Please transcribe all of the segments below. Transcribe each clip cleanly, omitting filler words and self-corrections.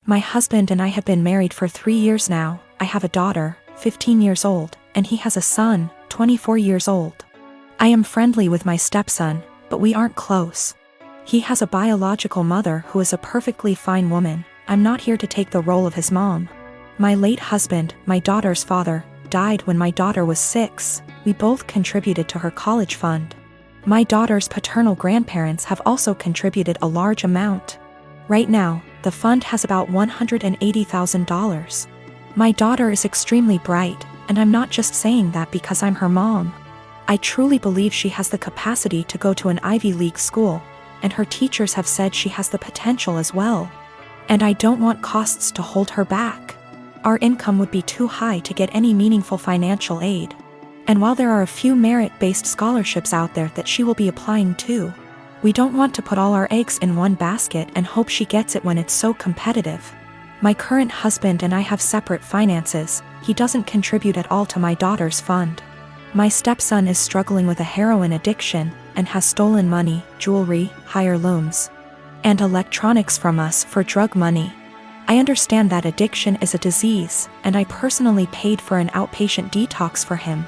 My husband and I have been married for 3 years now. I have a daughter, 15 years old, and he has a son, 24 years old. I am friendly with my stepson, but we aren't close. He has a biological mother who is a perfectly fine woman. I'm not here to take the role of his mom. My late husband, my daughter's father, died when my daughter was 6. We both contributed to her college fund. My daughter's paternal grandparents have also contributed a large amount. Right now, the fund has about $180,000. My daughter is extremely bright, and I'm not just saying that because I'm her mom. I truly believe she has the capacity to go to an Ivy League school, and her teachers have said she has the potential as well. And I don't want costs to hold her back. Our income would be too high to get any meaningful financial aid. And while there are a few merit-based scholarships out there that she will be applying to, we don't want to put all our eggs in one basket and hope she gets it when it's so competitive. My current husband and I have separate finances. He doesn't contribute at all to my daughter's fund. My stepson is struggling with a heroin addiction and has stolen money, jewelry, higher loans, and electronics from us for drug money. I understand that addiction is a disease, and I personally paid for an outpatient detox for him,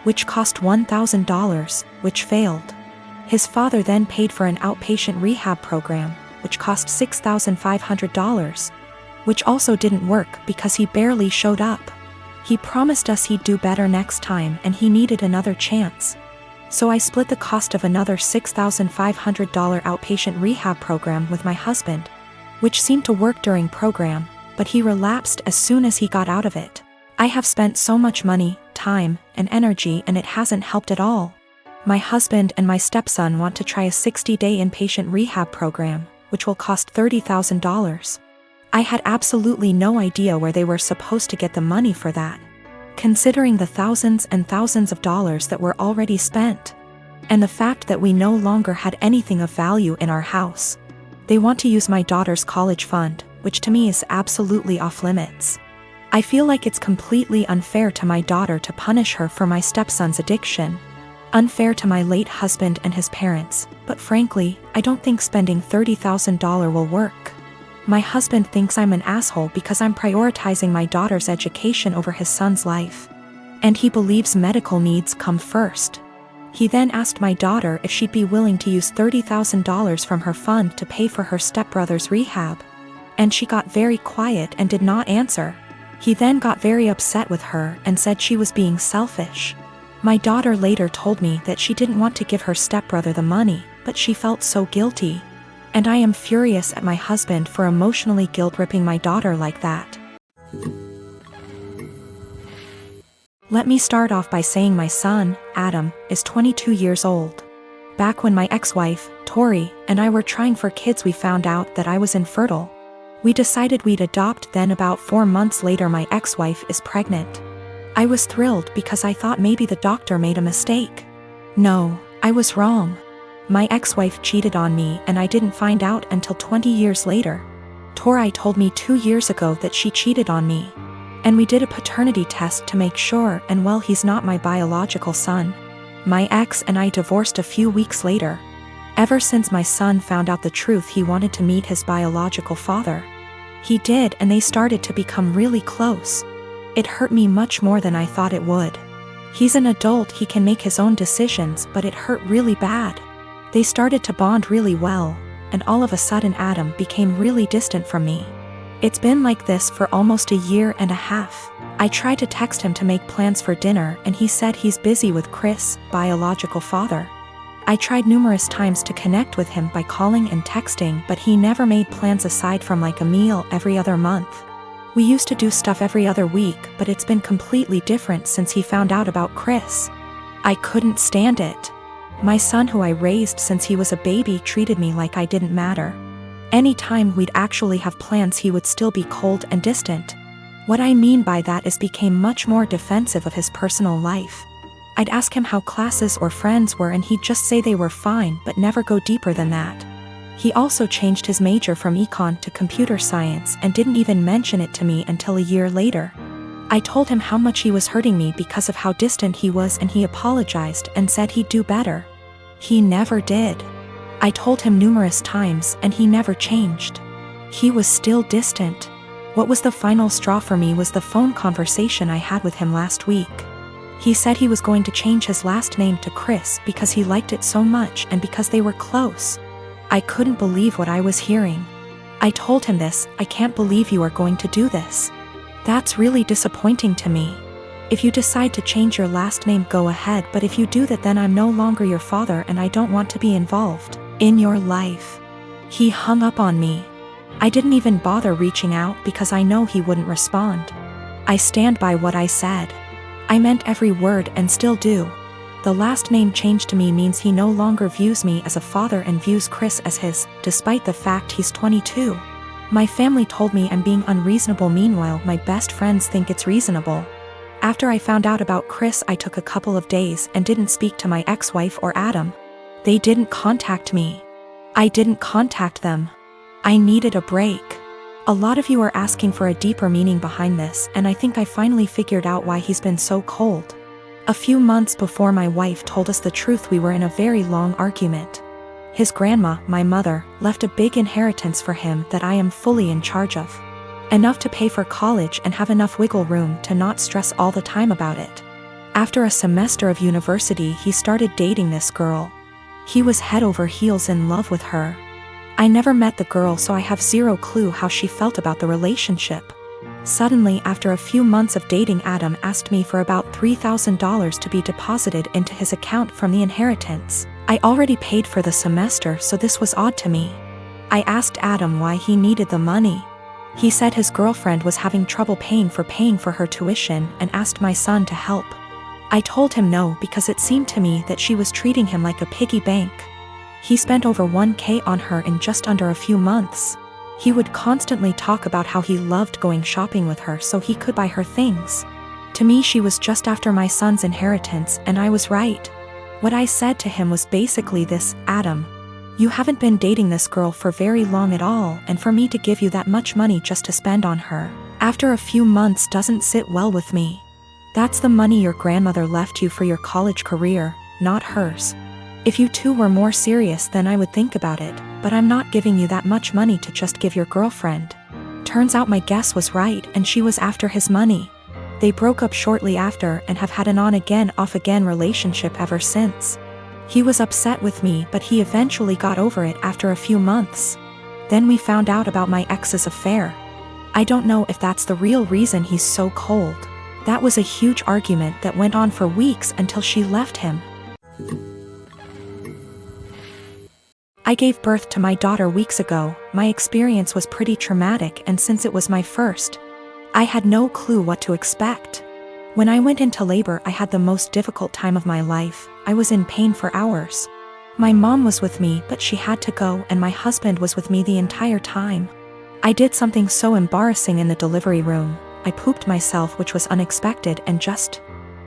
which cost $1,000, which failed. His father then paid for an outpatient rehab program, which cost $6,500, which also didn't work because he barely showed up. He promised us he'd do better next time and he needed another chance. So I split the cost of another $6,500 outpatient rehab program with my husband, which seemed to work during program, but he relapsed as soon as he got out of it. I have spent so much money, time, and energy and it hasn't helped at all. My husband and my stepson want to try a 60-day inpatient rehab program, which will cost $30,000. I had absolutely no idea where they were supposed to get the money for that, considering the thousands and thousands of dollars that were already spent, and the fact that we no longer had anything of value in our house. They want to use my daughter's college fund, which to me is absolutely off limits. I feel like it's completely unfair to my daughter to punish her for my stepson's addiction, unfair to my late husband and his parents, but frankly, I don't think spending $30,000 will work. My husband thinks I'm an asshole because I'm prioritizing my daughter's education over his son's life. And he believes medical needs come first. He then asked my daughter if she'd be willing to use $30,000 from her fund to pay for her stepbrother's rehab. And she got very quiet and did not answer. He then got very upset with her and said she was being selfish. My daughter later told me that she didn't want to give her stepbrother the money, but she felt so guilty. And I am furious at my husband for emotionally guilt-tripping my daughter like that. Let me start off by saying my son, Adam, is 22 years old. Back when my ex-wife, Tori, and I were trying for kids, we found out that I was infertile. We decided we'd adopt, then about 4 months later my ex-wife is pregnant. I was thrilled because I thought maybe the doctor made a mistake. No, I was wrong. My ex-wife cheated on me and I didn't find out until 20 years later. Tori told me 2 years ago that she cheated on me. And we did a paternity test to make sure, and well, he's not my biological son. My ex and I divorced a few weeks later. Ever since my son found out the truth, he wanted to meet his biological father. He did, and they started to become really close. It hurt me much more than I thought it would. He's an adult, he can make his own decisions, but it hurt really bad. They started to bond really well, and all of a sudden Adam became really distant from me. It's been like this for almost a year and a half. I tried to text him to make plans for dinner and he said he's busy with Chris, biological father. I tried numerous times to connect with him by calling and texting, but he never made plans aside from like a meal every other month. We used to do stuff every other week, but it's been completely different since he found out about Chris. I couldn't stand it. My son, who I raised since he was a baby, treated me like I didn't matter. Anytime we'd actually have plans, he would still be cold and distant. What I mean by that is became much more defensive of his personal life. I'd ask him how classes or friends were and he'd just say they were fine but never go deeper than that. He also changed his major from econ to computer science and didn't even mention it to me until a year later. I told him how much he was hurting me because of how distant he was and he apologized and said he'd do better. He never did. I told him numerous times and he never changed. He was still distant. What was the final straw for me was the phone conversation I had with him last week. He said he was going to change his last name to Chris because he liked it so much and because they were close. I couldn't believe what I was hearing. I told him this. I can't believe you are going to do this. That's really disappointing to me. If you decide to change your last name, go ahead, but if you do that, then I'm no longer your father and I don't want to be involved in your life. He hung up on me. I didn't even bother reaching out because I know he wouldn't respond. I stand by what I said. I meant every word and still do. The last name change to me means he no longer views me as a father and views Chris as his, despite the fact he's 22. My family told me I'm being unreasonable, meanwhile my best friends think it's reasonable. After I found out about Chris, I took a couple of days and didn't speak to my ex-wife or Adam. They didn't contact me. I didn't contact them. I needed a break. A lot of you are asking for a deeper meaning behind this, and I think I finally figured out why he's been so cold. A few months before my wife told us the truth, we were in a very long argument. His grandma, my mother, left a big inheritance for him that I am fully in charge of. Enough to pay for college and have enough wiggle room to not stress all the time about it. After a semester of university, he started dating this girl. He was head over heels in love with her. I never met the girl, so I have zero clue how she felt about the relationship. Suddenly, after a few months of dating, Adam asked me for about $3,000 to be deposited into his account from the inheritance. I already paid for the semester, so this was odd to me. I asked Adam why he needed the money. He said his girlfriend was having trouble paying for her tuition and asked my son to help. I told him no because it seemed to me that she was treating him like a piggy bank. He spent over $1,000 on her in just under a few months. He would constantly talk about how he loved going shopping with her so he could buy her things. To me, she was just after my son's inheritance, and I was right. What I said to him was basically this: Adam, you haven't been dating this girl for very long at all, and for me to give you that much money just to spend on her after a few months doesn't sit well with me. That's the money your grandmother left you for your college career, not hers. If you two were more serious, then I would think about it, but I'm not giving you that much money to just give your girlfriend. Turns out my guess was right, and she was after his money. They broke up shortly after and have had an on-again, off-again relationship ever since. He was upset with me, but he eventually got over it after a few months. Then we found out about my ex's affair. I don't know if that's the real reason he's so cold. That was a huge argument that went on for weeks until she left him. I gave birth to my daughter weeks ago. My experience was pretty traumatic, and since it was my first, I had no clue what to expect. When I went into labor, I had the most difficult time of my life. I was in pain for hours. My mom was with me, but she had to go, and my husband was with me the entire time. I did something so embarrassing in the delivery room. I pooped myself, which was unexpected and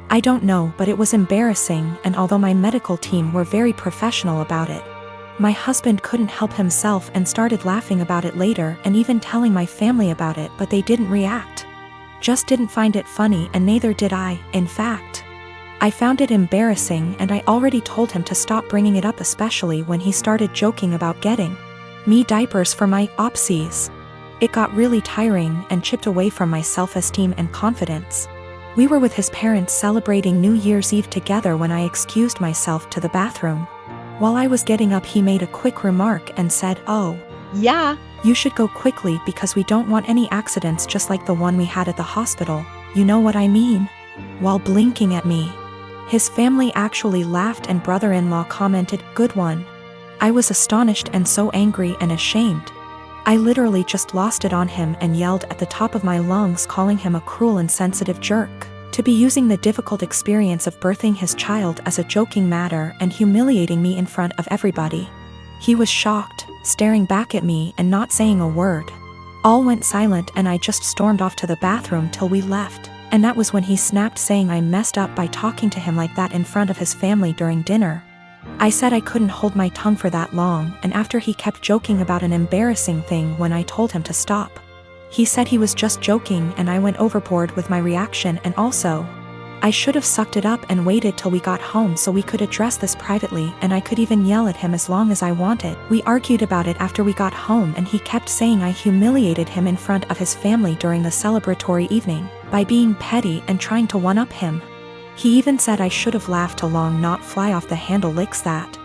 I don't know, but it was embarrassing, and although my medical team were very professional about it, my husband couldn't help himself and started laughing about it later and even telling my family about it, but they didn't react. Just didn't find it funny, and neither did I. In fact, I found it embarrassing, and I already told him to stop bringing it up, especially when he started joking about getting me diapers for my opsies. It got really tiring and chipped away from my self-esteem and confidence. We were with his parents celebrating New Year's Eve together when I excused myself to the bathroom. While I was getting up, he made a quick remark and said, "Oh, yeah, you should go quickly because we don't want any accidents just like the one we had at the hospital. You know what I mean?" While blinking at me. His family actually laughed, and brother-in-law commented, "Good one." I was astonished and so angry and ashamed. I literally just lost it on him and yelled at the top of my lungs, calling him a cruel and insensitive jerk. To be using the difficult experience of birthing his child as a joking matter and humiliating me in front of everybody. He was shocked, staring back at me and not saying a word. All went silent, and I just stormed off to the bathroom till we left, and that was when he snapped, saying I messed up by talking to him like that in front of his family during dinner. I said I couldn't hold my tongue for that long, and after he kept joking about an embarrassing thing when I told him to stop. He said he was just joking, and I went overboard with my reaction, and also, I should have sucked it up and waited till we got home so we could address this privately, and I could even yell at him as long as I wanted. We argued about it after we got home, and he kept saying I humiliated him in front of his family during the celebratory evening by being petty and trying to one-up him. He even said I should have laughed along, not fly off the handle licks that.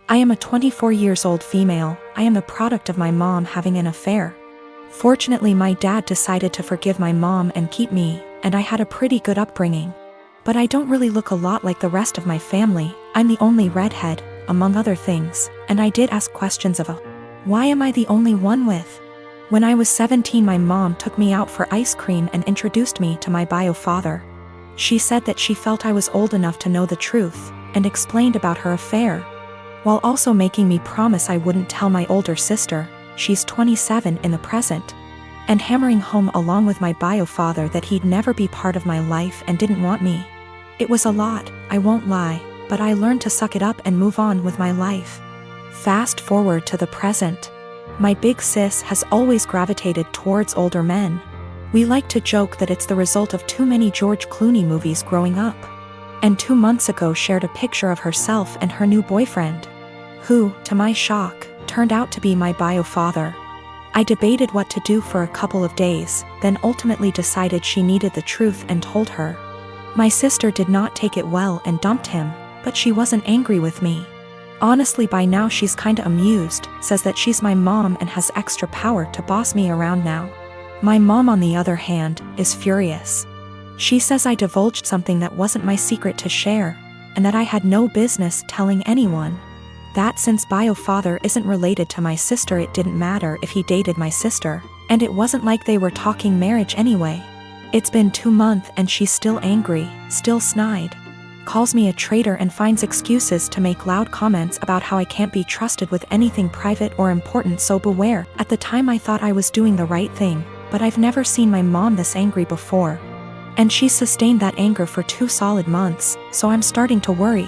I am a 24 years old female. I am the product of my mom having an affair. Fortunately, my dad decided to forgive my mom and keep me, and I had a pretty good upbringing. But I don't really look a lot like the rest of my family. I'm the only redhead, among other things, and I did ask questions of why am I the only one with? When I was 17, my mom took me out for ice cream and introduced me to my bio father. She said that she felt I was old enough to know the truth, and explained about her affair, while also making me promise I wouldn't tell my older sister, she's 27 in the present, and hammering home along with my bio father that he'd never be part of my life and didn't want me. It was a lot, I won't lie, but I learned to suck it up and move on with my life. Fast forward to the present. My big sis has always gravitated towards older men. We like to joke that it's the result of too many George Clooney movies growing up. And 2 months ago shared a picture of herself and her new boyfriend, who, to my shock, turned out to be my bio father. I debated what to do for a couple of days, then ultimately decided she needed the truth and told her. My sister did not take it well and dumped him, but she wasn't angry with me. Honestly, by now she's kinda amused, says that she's my mom and has extra power to boss me around now. My mom, on the other hand, is furious. She says I divulged something that wasn't my secret to share, and that I had no business telling anyone. That since bio father isn't related to my sister, it didn't matter if he dated my sister, and it wasn't like they were talking marriage anyway. It's been 2 months and she's still angry, still snide. Calls me a traitor and finds excuses to make loud comments about how I can't be trusted with anything private or important, so beware. At the time I thought I was doing the right thing, but I've never seen my mom this angry before. And she's sustained that anger for 2 solid months, so I'm starting to worry.